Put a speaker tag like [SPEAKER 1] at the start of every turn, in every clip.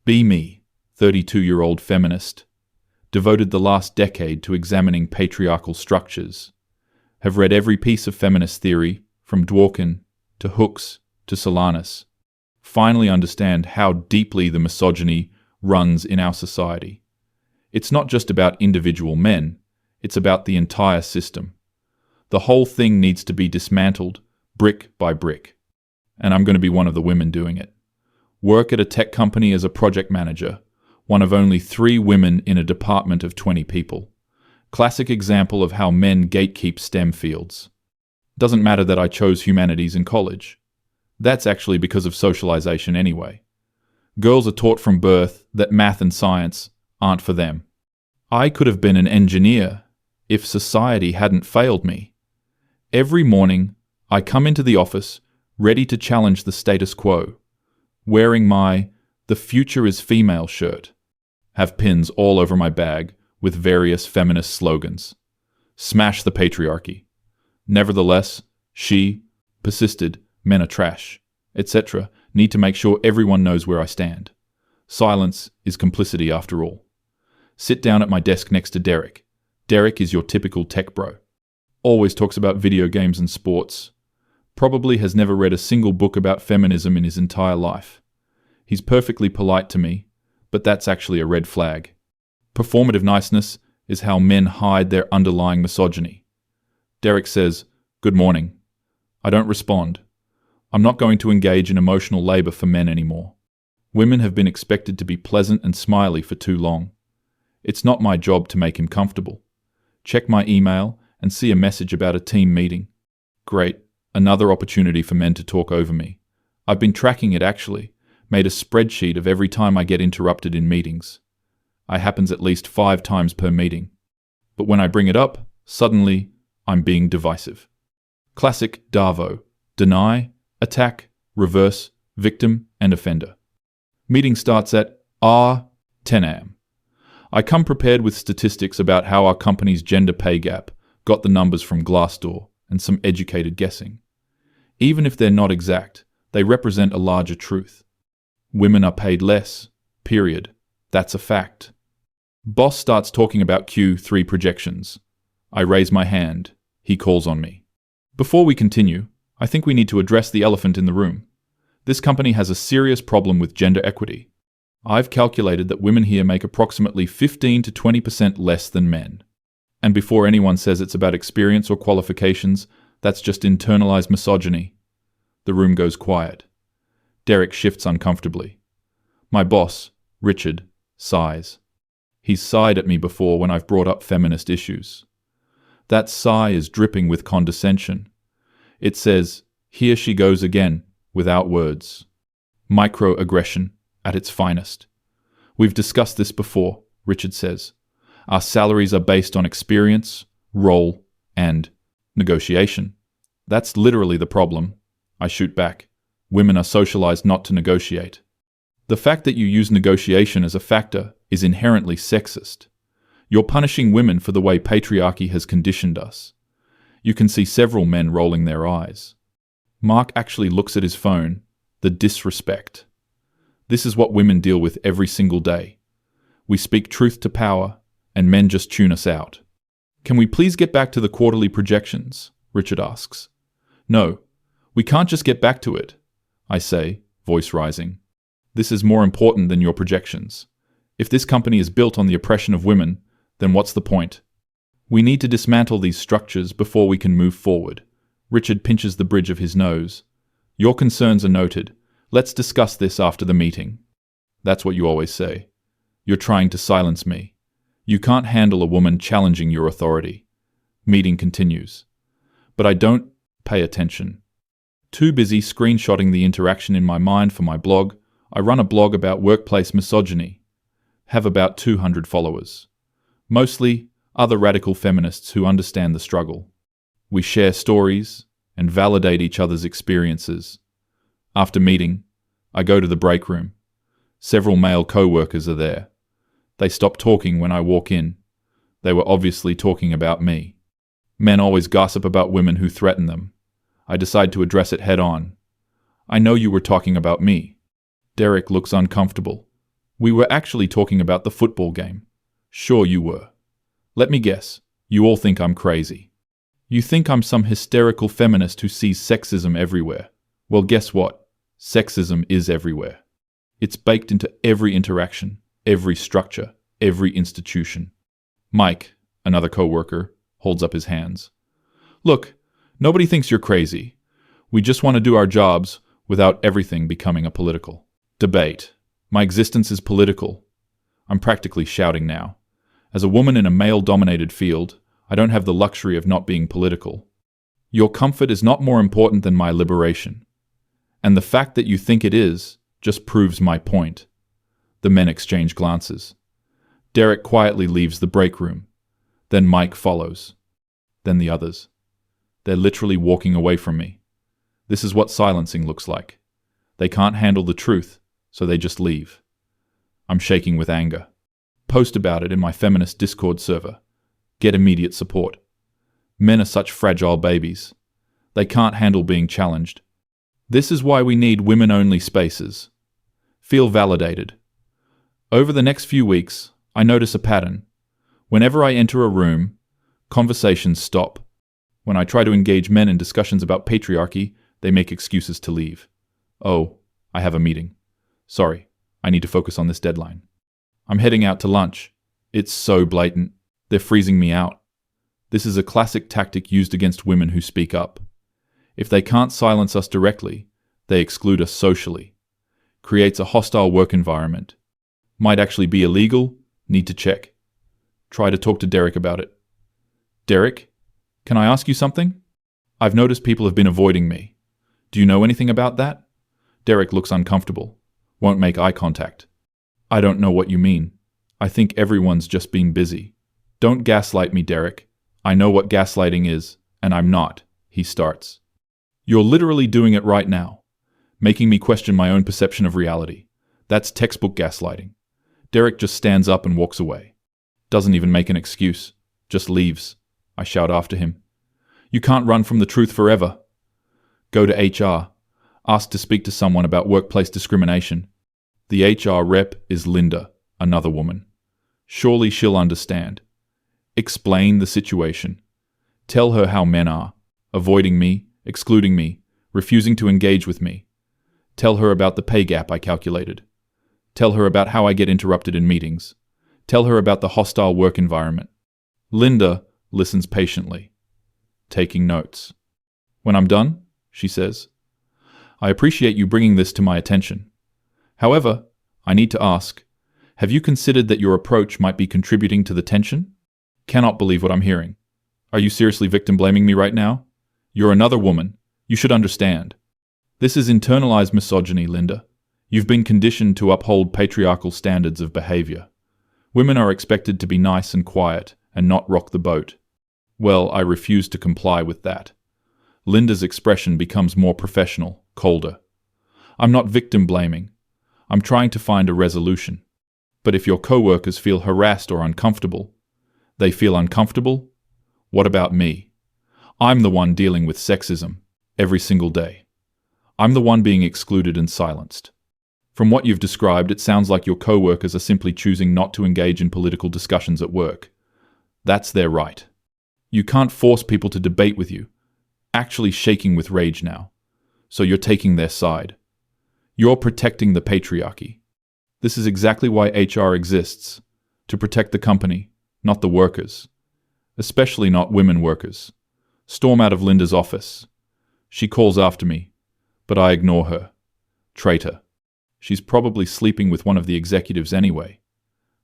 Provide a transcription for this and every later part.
[SPEAKER 1] Be me, 32-year-old feminist, devoted the last decade to examining patriarchal structures, have read every piece of feminist theory, from Dworkin to Hooks to Solanus, finally understand how deeply the misogyny runs in our society. It's not just about individual men, it's about the entire system. The whole thing needs to be dismantled, brick by brick. And I'm going to be one of the women doing it. Work at a tech company as a project manager, one of only 3 women in a department of 20 people. Classic example of how men gatekeep STEM fields. Doesn't matter that I chose humanities in college. That's actually because of socialization anyway. Girls are taught from birth that math and science aren't for them. I could have been an engineer if society hadn't failed me. Every morning, I come into the office ready to challenge the status quo, wearing my "The future is female" shirt, have pins all over my bag with various feminist slogans. Smash the patriarchy. Nevertheless, she persisted, men are trash, etc. Need to make sure everyone knows where I stand. Silence is complicity after all. Sit down at my desk next to Derek. Derek is your typical tech bro. Always talks about video games and sports. Probably has never read a single book about feminism in his entire life. He's perfectly polite to me, but that's actually a red flag. Performative niceness is how men hide their underlying misogyny. Derek says, "Good morning." I don't respond. I'm not going to engage in emotional labor for men anymore. Women have been expected to be pleasant and smiley for too long. It's not my job to make him comfortable. Check my email and see a message about a team meeting. Great, another opportunity for men to talk over me. I've been tracking it actually, made a spreadsheet of every time I get interrupted in meetings. It happens at least 5 times per meeting. But when I bring it up, suddenly I'm being divisive. Classic DAVO: deny, attack, reverse, victim, and offender. Meeting starts at 10 a.m. I come prepared with statistics about how our company's gender pay gap, got the numbers from Glassdoor, and some educated guessing. Even if they're not exact, they represent a larger truth. Women are paid less, period. That's a fact. Boss starts talking about Q3 projections. I raise my hand. He calls on me. Before we continue, I think we need to address the elephant in the room. This company has a serious problem with gender equity. I've calculated that women here make approximately 15 to 20% less than men. And before anyone says it's about experience or qualifications, that's just internalized misogyny. The room goes quiet. Derek shifts uncomfortably. My boss, Richard, sighs. He's sighed at me before when I've brought up feminist issues. That sigh is dripping with condescension. It says, "Here she goes again," without words. Microaggression at its finest. We've discussed this before, Richard says. Our salaries are based on experience, role, and negotiation. That's literally the problem. I shoot back. Women are socialized not to negotiate. The fact that you use negotiation as a factor is inherently sexist. You're punishing women for the way patriarchy has conditioned us. You can see several men rolling their eyes. Mark actually looks at his phone. The disrespect. This is what women deal with every single day. We speak truth to power, and men just tune us out. Can we please get back to the quarterly projections? Richard asks. No, we can't just get back to it, I say, voice rising. This is more important than your projections. If this company is built on the oppression of women, then what's the point? We need to dismantle these structures before we can move forward. Richard pinches the bridge of his nose. Your concerns are noted. Let's discuss this after the meeting. That's what you always say. You're trying to silence me. You can't handle a woman challenging your authority. Meeting continues. But I don't pay attention. Too busy screenshotting the interaction in my mind for my blog, I run a blog about workplace misogyny. Have about 200 followers. Mostly other radical feminists who understand the struggle. We share stories and validate each other's experiences. After meeting, I go to the break room. Several male co-workers are there. They stop talking when I walk in. They were obviously talking about me. Men always gossip about women who threaten them. I decide to address it head on. I know you were talking about me. Derek looks uncomfortable. We were actually talking about the football game. Sure you were. Let me guess, you all think I'm crazy. You think I'm some hysterical feminist who sees sexism everywhere. Well, guess what? Sexism is everywhere. It's baked into every interaction, every structure, every institution. Mike, another co-worker, holds up his hands. Look, nobody thinks you're crazy. We just want to do our jobs without everything becoming a political debate. My existence is political. I'm practically shouting now. As a woman in a male-dominated field, I don't have the luxury of not being political. Your comfort is not more important than my liberation. And the fact that you think it is just proves my point. The men exchange glances. Derek quietly leaves the break room. Then Mike follows. Then the others. They're literally walking away from me. This is what silencing looks like. They can't handle the truth, so they just leave. I'm shaking with anger. Post about it in my feminist Discord server. Get immediate support. Men are such fragile babies. They can't handle being challenged. This is why we need women-only spaces. Feel validated. Over the next few weeks, I notice a pattern. Whenever I enter a room, conversations stop. When I try to engage men in discussions about patriarchy, they make excuses to leave. Oh, I have a meeting. Sorry, I need to focus on this deadline. I'm heading out to lunch. It's so blatant. They're freezing me out. This is a classic tactic used against women who speak up. If they can't silence us directly, they exclude us socially. Creates a hostile work environment. Might actually be illegal. Need to check. Try to talk to Derek about it. Derek, can I ask you something? I've noticed people have been avoiding me. Do you know anything about that? Derek looks uncomfortable. Won't make eye contact. I don't know what you mean. I think everyone's just been busy. Don't gaslight me, Derek. I know what gaslighting is, and I'm not, he starts. You're literally doing it right now, making me question my own perception of reality. That's textbook gaslighting. Derek just stands up and walks away. Doesn't even make an excuse. Just leaves. I shout after him. You can't run from the truth forever. Go to HR. Ask to speak to someone about workplace discrimination. The HR rep is Linda, another woman. Surely she'll understand. Explain the situation. Tell her how men are, avoiding me, excluding me, refusing to engage with me. Tell her about the pay gap I calculated. Tell her about how I get interrupted in meetings. Tell her about the hostile work environment. Linda listens patiently, taking notes. When I'm done, she says, I appreciate you bringing this to my attention. However, I need to ask, have you considered that your approach might be contributing to the tension? Cannot believe what I'm hearing. Are you seriously victim blaming me right now? You're another woman. You should understand. This is internalized misogyny, Linda. You've been conditioned to uphold patriarchal standards of behavior. Women are expected to be nice and quiet and not rock the boat. Well, I refuse to comply with that. Linda's expression becomes more professional, colder. I'm not victim blaming. I'm trying to find a resolution. But if your co-workers feel harassed or uncomfortable, they feel uncomfortable? What about me? I'm the one dealing with sexism every single day. I'm the one being excluded and silenced. From what you've described, it sounds like your co-workers are simply choosing not to engage in political discussions at work. That's their right. You can't force people to debate with you. Actually shaking with rage now. So you're taking their side. You're protecting the patriarchy. This is exactly why HR exists. To protect the company, not the workers. Especially not women workers. Storm out of Linda's office. She calls after me, but I ignore her. Traitor. She's probably sleeping with one of the executives anyway.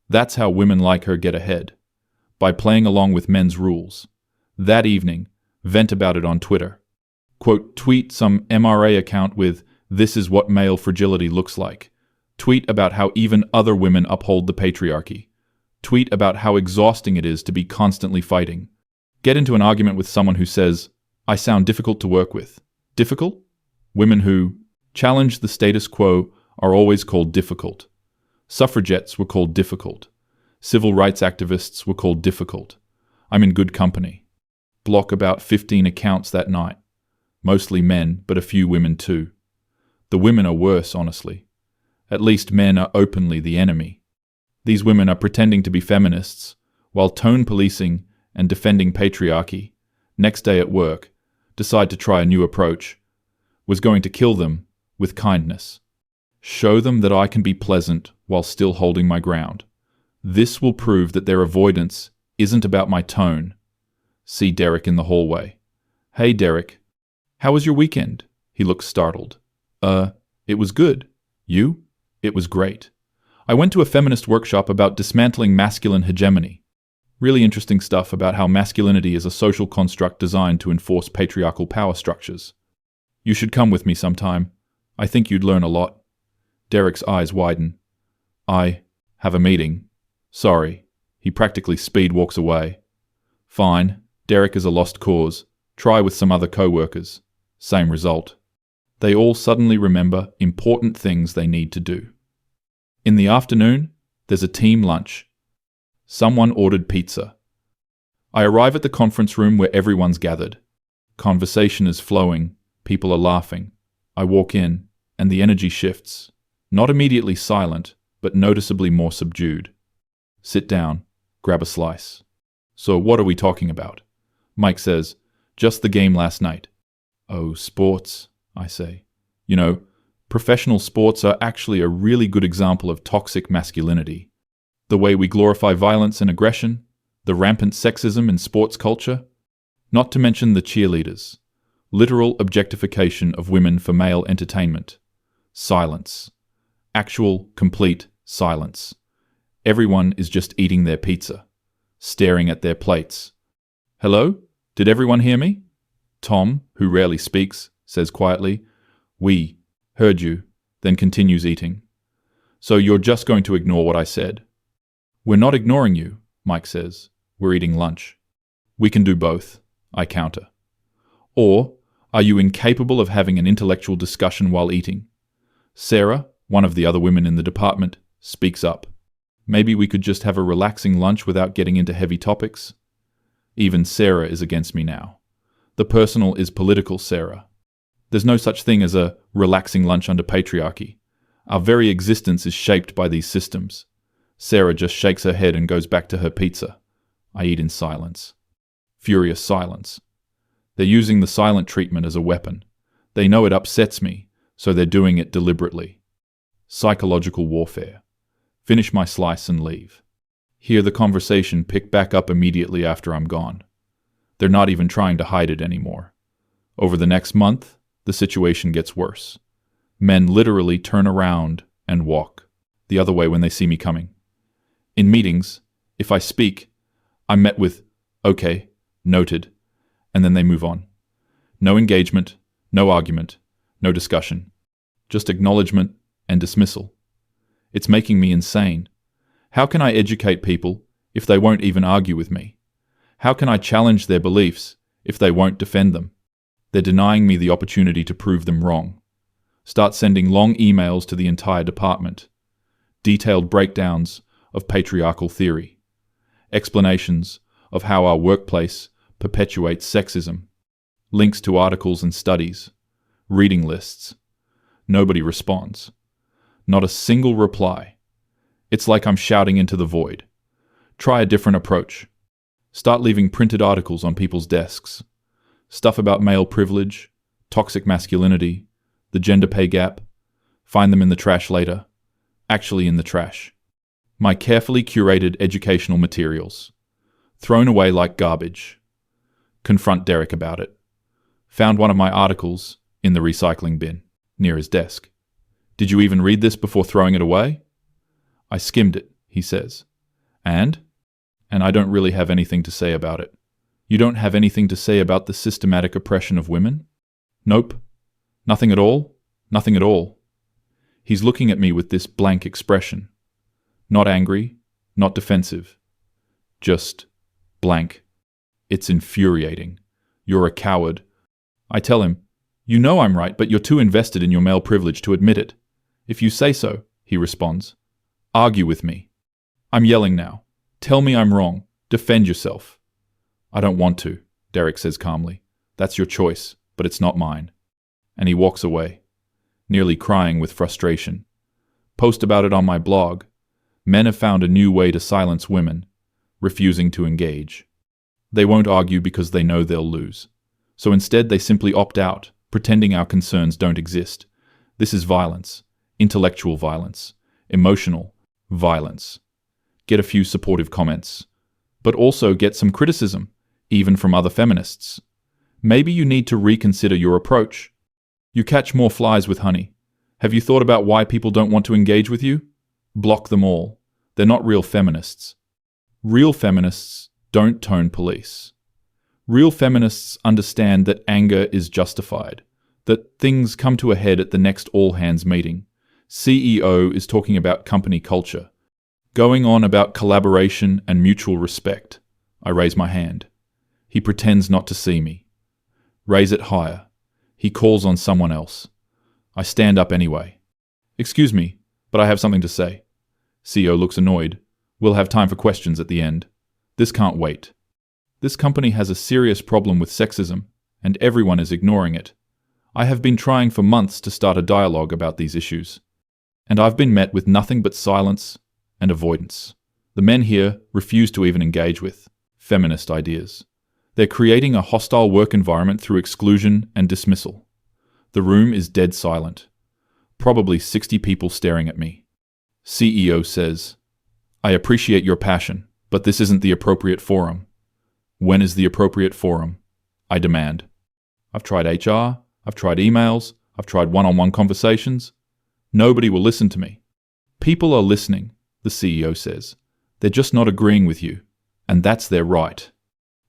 [SPEAKER 1] That's how women like her get ahead. By playing along with men's rules. That evening, vent about it on Twitter. Quote, tweet some MRA account with, "This is what male fragility looks like." Tweet about how even other women uphold the patriarchy. Tweet about how exhausting it is to be constantly fighting. Get into an argument with someone who says, I sound difficult to work with. Difficult? Women who challenge the status quo are always called difficult. Suffragettes were called difficult. Civil rights activists were called difficult. I'm in good company. Block about 15 accounts that night. Mostly men, but a few women too. The women are worse, honestly. At least men are openly the enemy. These women are pretending to be feminists, while tone policing and defending patriarchy, next day at work, decide to try a new approach, was going to kill them with kindness. Show them that I can be pleasant while still holding my ground. This will prove that their avoidance isn't about my tone. See Derek in the hallway. Hey, Derek. How was your weekend? He looks startled. It was good. You? It was great. I went to a feminist workshop about dismantling masculine hegemony. Really interesting stuff about how masculinity is a social construct designed to enforce patriarchal power structures. You should come with me sometime. I think you'd learn a lot. Derek's eyes widen. I have a meeting. Sorry. He practically speed walks away. Fine. Derek is a lost cause. Try with some other co-workers. Same result. They all suddenly remember important things they need to do. In the afternoon, there's a team lunch. Someone ordered pizza. I arrive at the conference room where everyone's gathered. Conversation is flowing. People are laughing. I walk in, and the energy shifts. Not immediately silent, but noticeably more subdued. Sit down. Grab a slice. So what are we talking about? Mike says, just the game last night. Oh, sports, I say. You know, professional sports are actually a really good example of toxic masculinity. The way we glorify violence and aggression, the rampant sexism in sports culture, not to mention the cheerleaders, literal objectification of women for male entertainment. Silence. Actual, complete silence. Everyone is just eating their pizza, staring at their plates. Hello? Did everyone hear me? Tom, who rarely speaks, says quietly, We heard you, then continues eating. So you're just going to ignore what I said? We're not ignoring you, Mike says. We're eating lunch. We can do both, I counter. Or are you incapable of having an intellectual discussion while eating? Sarah, one of the other women in the department, speaks up. Maybe we could just have a relaxing lunch without getting into heavy topics? Even Sarah is against me now. The personal is political Sarah. There's no such thing as a relaxing lunch under patriarchy. Our very existence is shaped by these systems. Sarah just shakes her head and goes back to her pizza. I eat in silence. Furious silence. They're using the silent treatment as a weapon. They know it upsets me, so they're doing it deliberately. Psychological warfare. Finish my slice and leave. Hear the conversation pick back up immediately after I'm gone. They're not even trying to hide it anymore. Over the next month, the situation gets worse. Men literally turn around and walk the other way when they see me coming. In meetings, if I speak, I'm met with, okay, noted, and then they move on. No engagement, no argument, no discussion. Just acknowledgement and dismissal. It's making me insane. How can I educate people if they won't even argue with me? How can I challenge their beliefs if they won't defend them? They're denying me the opportunity to prove them wrong. Start sending long emails to the entire department. Detailed breakdowns of patriarchal theory. Explanations of how our workplace perpetuates sexism. Links to articles and studies. Reading lists. Nobody responds. Not a single reply. It's like I'm shouting into the void. Try a different approach. Start leaving printed articles on people's desks. Stuff about male privilege, toxic masculinity, the gender pay gap. Find them in the trash later. Actually in the trash. My carefully curated educational materials. Thrown away like garbage. Confront Derek about it. Found one of my articles in the recycling bin, near his desk. Did you even read this before throwing it away? I skimmed it, he says. And I don't really have anything to say about it. You don't have anything to say about the systematic oppression of women? Nope. Nothing at all? Nothing at all. He's looking at me with this blank expression. Not angry, not defensive. Just blank. It's infuriating. You're a coward. I tell him, you know I'm right, but you're too invested in your male privilege to admit it. If you say so, he responds. Argue with me. I'm yelling now. Tell me I'm wrong. Defend yourself. I don't want to, Derek says calmly. That's your choice, but it's not mine. And he walks away, nearly crying with frustration. post about it on my blog. Men have found a new way to silence women, refusing to engage. They won't argue because they know they'll lose. So instead they simply opt out, pretending our concerns don't exist. This is violence, intellectual violence, emotional violence. Get a few supportive comments, but also get some criticism, even from other feminists. Maybe you need to reconsider your approach. You catch more flies with honey. Have you thought about why people don't want to engage with you? Block them all. They're not real feminists. Real feminists don't tone police. Real feminists understand that anger is justified, that things come to a head at the next all-hands meeting. CEO is talking about company culture, going on about collaboration and mutual respect. I raise my hand. He pretends not to see me. Raise it higher. He calls on someone else. I stand up anyway. Excuse me, but I have something to say. CEO looks annoyed. We'll have time for questions at the end. This can't wait. This company has a serious problem with sexism, and everyone is ignoring it. I have been trying for months to start a dialogue about these issues, and I've been met with nothing but silence and avoidance. The men here refuse to even engage with feminist ideas. They're creating a hostile work environment through exclusion and dismissal. The room is dead silent. Probably 60 people staring at me. CEO says, I appreciate your passion, but this isn't the appropriate forum. When is the appropriate forum? I demand. I've tried HR, I've tried emails, I've tried one-on-one conversations. Nobody will listen to me. People are listening, the CEO says. They're just not agreeing with you, and that's their right.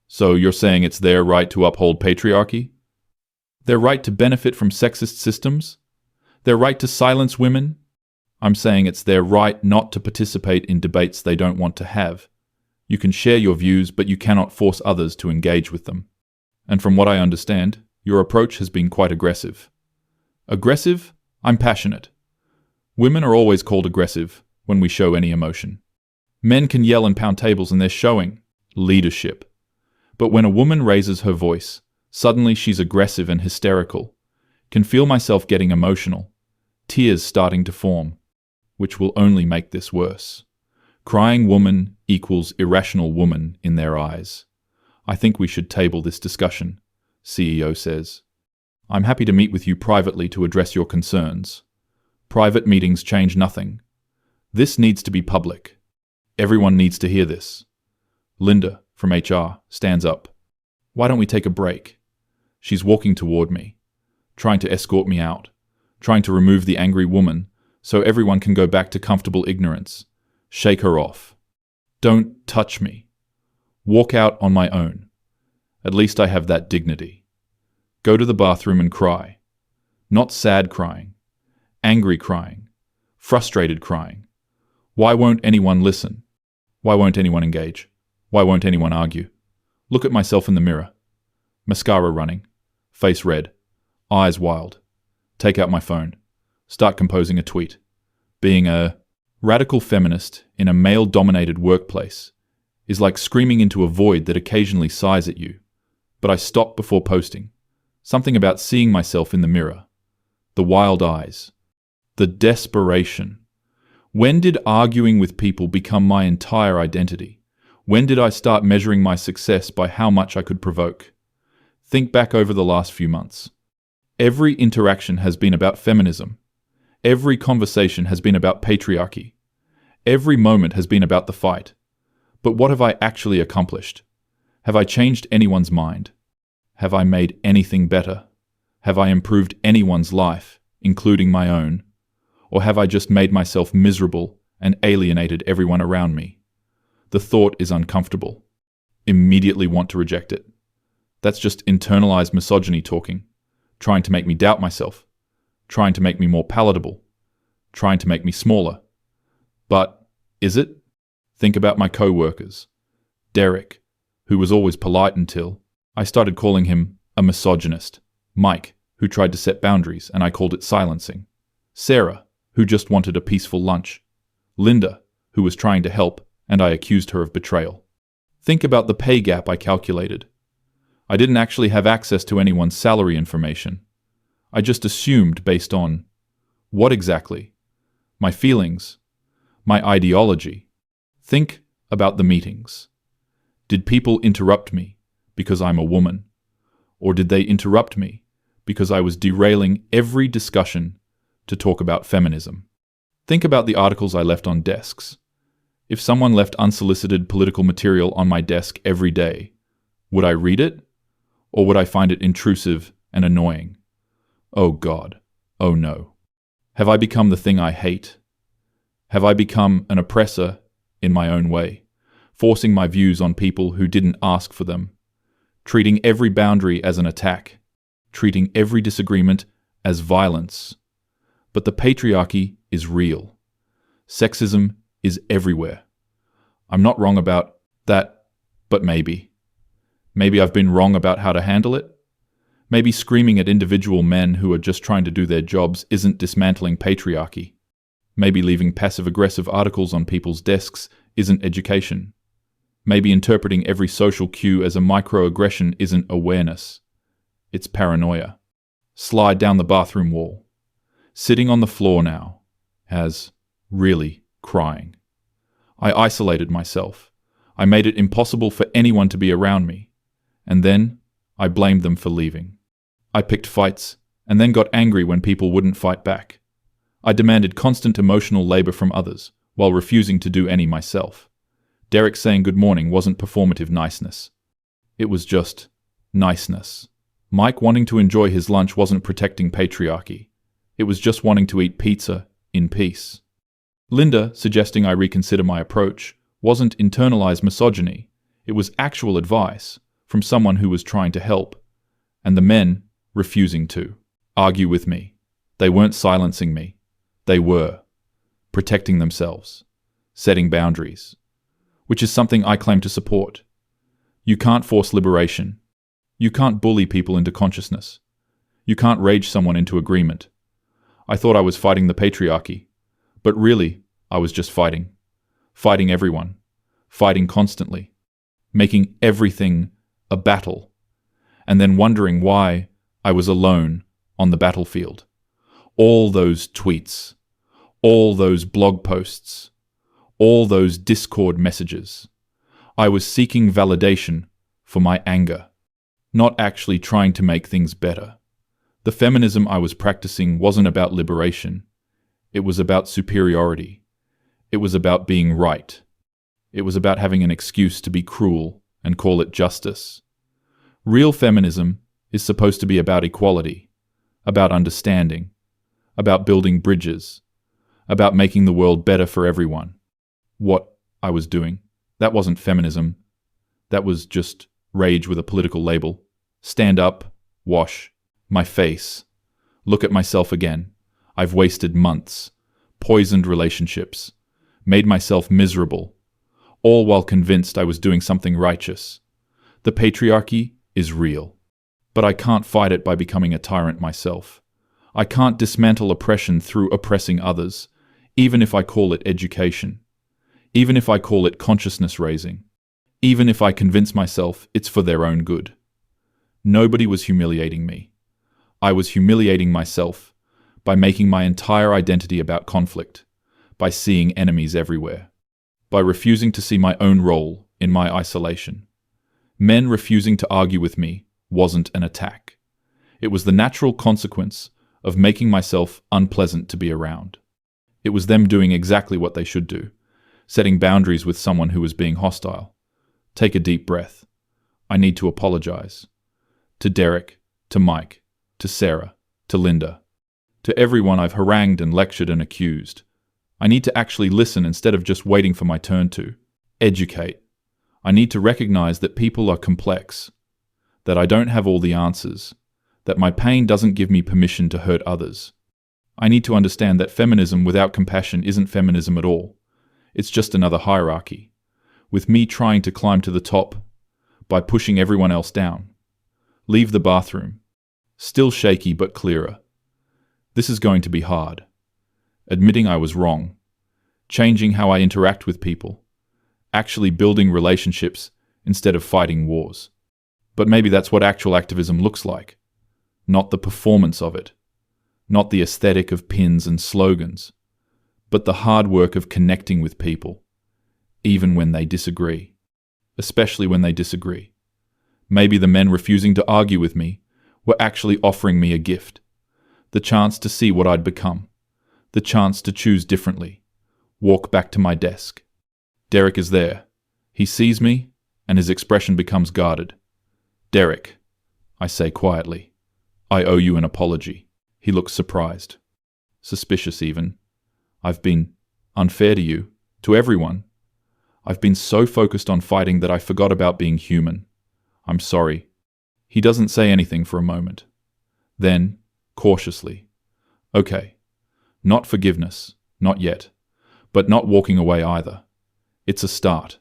[SPEAKER 1] So you're saying it's their right to uphold patriarchy? Their right to benefit from sexist systems? Their right to silence women? I'm saying it's their right not to participate in debates they don't want to have. You can share your views, but you cannot force others to engage with them. And from what I understand, your approach has been quite aggressive. Aggressive? I'm passionate. Women are always called aggressive when we show any emotion. Men can yell and pound tables and they're showing leadership. But when a woman raises her voice, suddenly she's aggressive and hysterical. Can feel myself getting emotional. Tears starting to form, which will only make this worse. Crying woman equals irrational woman in their eyes. I think we should table this discussion, CEO says. I'm happy to meet with you privately to address your concerns. Private meetings change nothing. This needs to be public. Everyone needs to hear this. Linda, from HR, stands up. Why don't we take a break? She's walking toward me, trying to escort me out, trying to remove the angry woman so everyone can go back to comfortable ignorance. Shake her off. Don't touch me. Walk out on my own. At least I have that dignity. Go to the bathroom and cry. Not sad crying. Angry crying. Frustrated crying. Why won't anyone listen? Why won't anyone engage? Why won't anyone argue? Look at myself in the mirror. Mascara running. Face red. Eyes wild. Take out my phone. Start composing a tweet. Being a radical feminist in a male-dominated workplace is like screaming into a void that occasionally sighs at you. But I stop before posting. Something about seeing myself in the mirror. The wild eyes. The desperation. When did arguing with people become my entire identity? When did I start measuring my success by how much I could provoke? Think back over the last few months. Every interaction has been about feminism. Every conversation has been about patriarchy. Every moment has been about the fight. But what have I actually accomplished? Have I changed anyone's mind? Have I made anything better? Have I improved anyone's life, including my own? Or have I just made myself miserable and alienated everyone around me? The thought is uncomfortable. Immediately want to reject it. That's just internalized misogyny talking, trying to make me doubt myself, trying to make me more palatable, trying to make me smaller. But is it? Think about my co-workers. Derek, who was always polite until I started calling him a misogynist. Mike, who tried to set boundaries and I called it silencing. Sarah, who just wanted a peaceful lunch. Linda, who was trying to help and I accused her of betrayal. Think about the pay gap I calculated. I didn't actually have access to anyone's salary information. I just assumed based on what exactly? my feelings, my ideology. Think about the meetings. Did people interrupt me because I'm a woman? Or did they interrupt me because I was derailing every discussion to talk about feminism? Think about the articles I left on desks. If someone left unsolicited political material on my desk every day, would I read it? Or would I find it intrusive and annoying? Oh God, oh no. Have I become the thing I hate? Have I become an oppressor in my own way, forcing my views on people who didn't ask for them, treating every boundary as an attack, treating every disagreement as violence? But the patriarchy is real. Sexism is everywhere. I'm not wrong about that, but maybe. Maybe I've been wrong about how to handle it. Maybe screaming at individual men who are just trying to do their jobs isn't dismantling patriarchy. Maybe leaving passive-aggressive articles on people's desks isn't education. Maybe interpreting every social cue as a microaggression isn't awareness. It's paranoia. Slide down the bathroom wall. Sitting on the floor now, as really crying. I isolated myself. I made it impossible for anyone to be around me. And then I blamed them for leaving. I picked fights and then got angry when people wouldn't fight back. I demanded constant emotional labor from others while refusing to do any myself. Derek saying good morning wasn't performative niceness. It was just niceness. Mike wanting to enjoy his lunch wasn't protecting patriarchy. It was just wanting to eat pizza in peace. Linda suggesting I reconsider my approach wasn't internalized misogyny. It was actual advice from someone who was trying to help, and the men refusing to argue with me. They weren't silencing me. They were protecting themselves, setting boundaries, which is something I claim to support. You can't force liberation. You can't bully people into consciousness. You can't rage someone into agreement. I thought I was fighting the patriarchy, but really, I was just fighting. Fighting everyone. Fighting constantly. Making everything a battle. And then wondering why I was alone on the battlefield. All those tweets. All those blog posts. All those Discord messages. I was seeking validation for my anger, not actually trying to make things better. The feminism I was practicing wasn't about liberation. It was about superiority. It was about being right. It was about having an excuse to be cruel and call it justice. Real feminism is supposed to be about equality, about understanding, about building bridges, about making the world better for everyone. What I was doing, that wasn't feminism. That was just rage with a political label. Stand up, wash my face, look at myself again. I've wasted months, poisoned relationships, made myself miserable, all while convinced I was doing something righteous. The patriarchy is real, but I can't fight it by becoming a tyrant myself. I can't dismantle oppression through oppressing others, even if I call it education, even if I call it consciousness raising, even if I convince myself it's for their own good. Nobody was humiliating me. I was humiliating myself by making my entire identity about conflict, by seeing enemies everywhere, by refusing to see my own role in my isolation. Men refusing to argue with me wasn't an attack. It was the natural consequence of making myself unpleasant to be around. It was them doing exactly what they should do, setting boundaries with someone who was being hostile. Take a deep breath. I need to apologize. To Derek, to Mike, to Sarah, to Linda, to everyone I've harangued and lectured and accused. I need to actually listen instead of just waiting for my turn to educate. I need to recognize that people are complex, that I don't have all the answers, that my pain doesn't give me permission to hurt others. I need to understand that feminism without compassion isn't feminism at all. It's just another hierarchy, with me trying to climb to the top by pushing everyone else down. Leave the bathroom. Still shaky but clearer. This is going to be hard. Admitting I was wrong. Changing how I interact with people. Actually building relationships instead of fighting wars. But maybe that's what actual activism looks like. Not the performance of it. Not the aesthetic of pins and slogans. but the hard work of connecting with people, even when they disagree. Especially when they disagree. Maybe the men refusing to argue with me were actually offering me a gift. The chance to see what I'd become. The chance to choose differently. Walk back to my desk. Derek is there. He sees me, and his expression becomes guarded. Derek, I say quietly, I owe you an apology. He looks surprised. Suspicious even. I've been unfair to you, to everyone. I've been so focused on fighting that I forgot about being human. I'm sorry. He doesn't say anything for a moment. Then, cautiously, okay, not forgiveness, not yet, but not walking away either. It's a start.